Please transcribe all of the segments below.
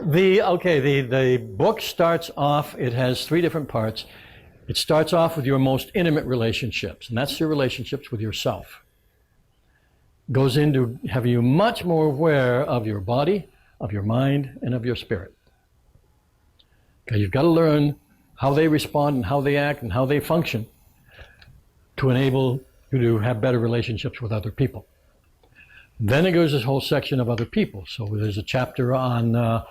The book starts off, it has 3 different parts. It starts off with your most intimate relationships, and that's your relationships with yourself. Goes into having you much more aware of your body, of your mind, and of your spirit. Okay, you've got to learn how they respond and how they act and how they function to enable you to have better relationships with other people. Then it goes this whole section of other people. So there's a chapter on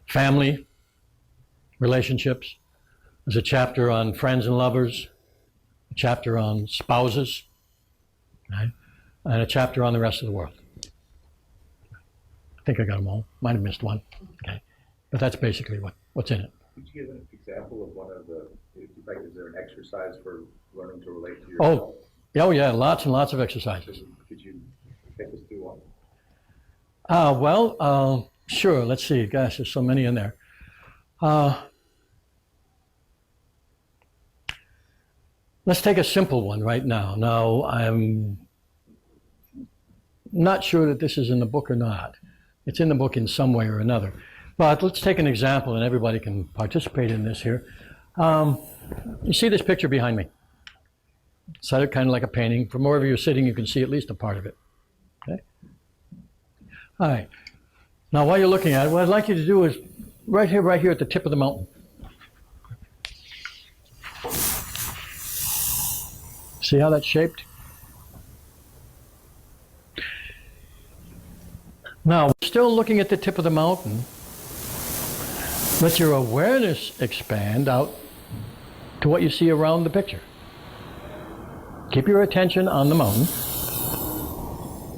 family relationships. There's a chapter on friends and lovers, a chapter on spouses, right? And a chapter on the rest of the world. I think I got them all. Might have missed one. Okay, but that's basically what's in it. Could you give an example of one of the, is there an exercise for learning to relate to yourself? Oh yeah, lots and lots of exercises. Could you take us through one? Sure, let's see. Gosh, there's so many in there. Let's take a simple one right now. Now, I'm not sure that this is in the book or not. It's in the book in some way or another. But let's take an example, and everybody can participate in this here. You see this picture behind me? It's kind of like a painting. From wherever you're sitting, you can see at least a part of it. Okay? All right. Now, while you're looking at it, what I'd like you to do is right here at the tip of the mountain. See how that's shaped? Now, we're still looking at the tip of the mountain. Let your awareness expand out to what you see around the picture. Keep your attention on the mountain.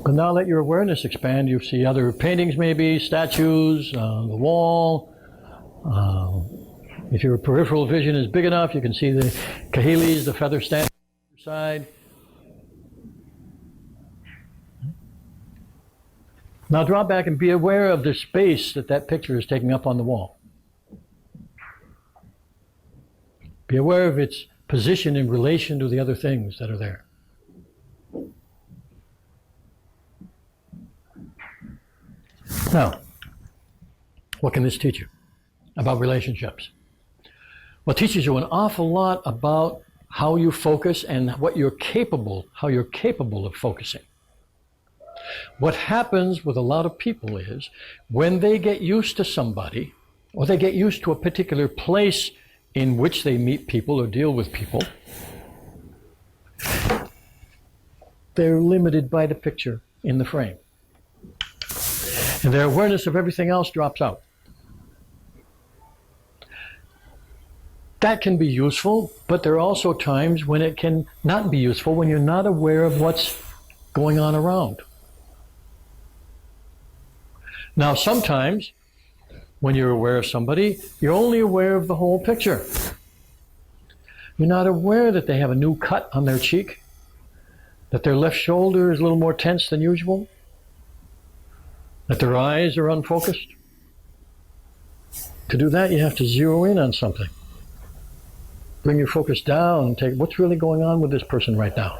But now let your awareness expand. You see other paintings maybe, statues, the wall. If your peripheral vision is big enough, you can see the Kahilis, the feather stand on the side. Now draw back and be aware of the space that picture is taking up on the wall. Be aware of its position in relation to the other things that are there. Now, what can this teach you about relationships? Well, it teaches you an awful lot about how you focus and how you're capable of focusing. What happens with a lot of people is when they get used to somebody, or they get used to a particular place in which they meet people or deal with people, they're limited by the picture in the frame. And their awareness of everything else drops out. That can be useful, but there are also times when it can not be useful when you're not aware of what's going on around. Now, sometimes when you're aware of somebody, you're only aware of the whole picture. You're not aware that they have a new cut on their cheek, that their left shoulder is a little more tense than usual, that their eyes are unfocused. To do that, you have to zero in on something. Bring your focus down and take what's really going on with this person right now.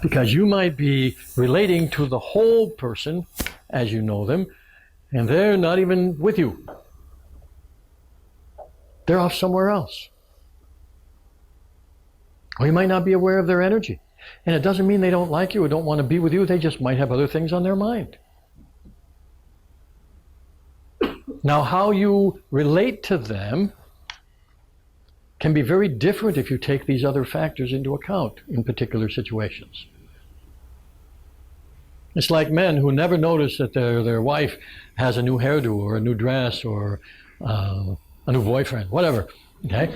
Because you might be relating to the whole person as you know them, and they're not even with you. They're off somewhere else. Or you might not be aware of their energy. And it doesn't mean they don't like you or don't want to be with you. They just might have other things on their mind. Now, how you relate to them can be very different if you take these other factors into account in particular situations. It's like men who never notice that their wife has a new hairdo or a new dress or a new boyfriend, whatever, okay?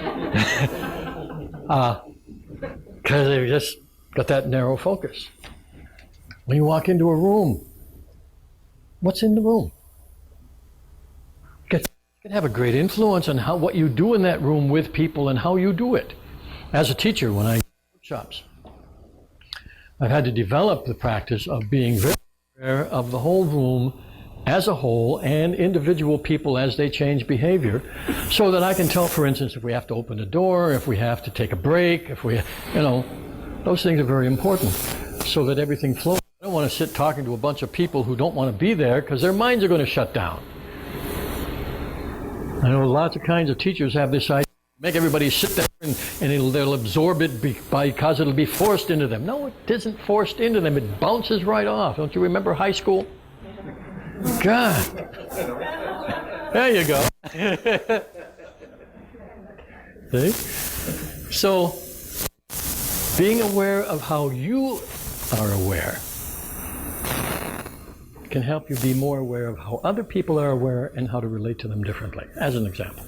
Because they've just got that narrow focus. When you walk into a room, what's in the room? It can have a great influence on what you do in that room with people and how you do it. As a teacher, when I do workshops, I've had to develop the practice of being very aware of the whole room as a whole and individual people as they change behavior, so that I can tell, for instance, if we have to open a door, if we have to take a break, if we, those things are very important so that everything flows. I don't want want to sit talking to a bunch of people who don't want to be there because their minds are going to shut down. I know lots of kinds of teachers have this idea. Make everybody sit there and they'll absorb it because it'll be forced into them. No, it isn't forced into them. It bounces right off. Don't you remember high school? God. There you go. See? So, being aware of how you are aware can help you be more aware of how other people are aware and how to relate to them differently, as an example.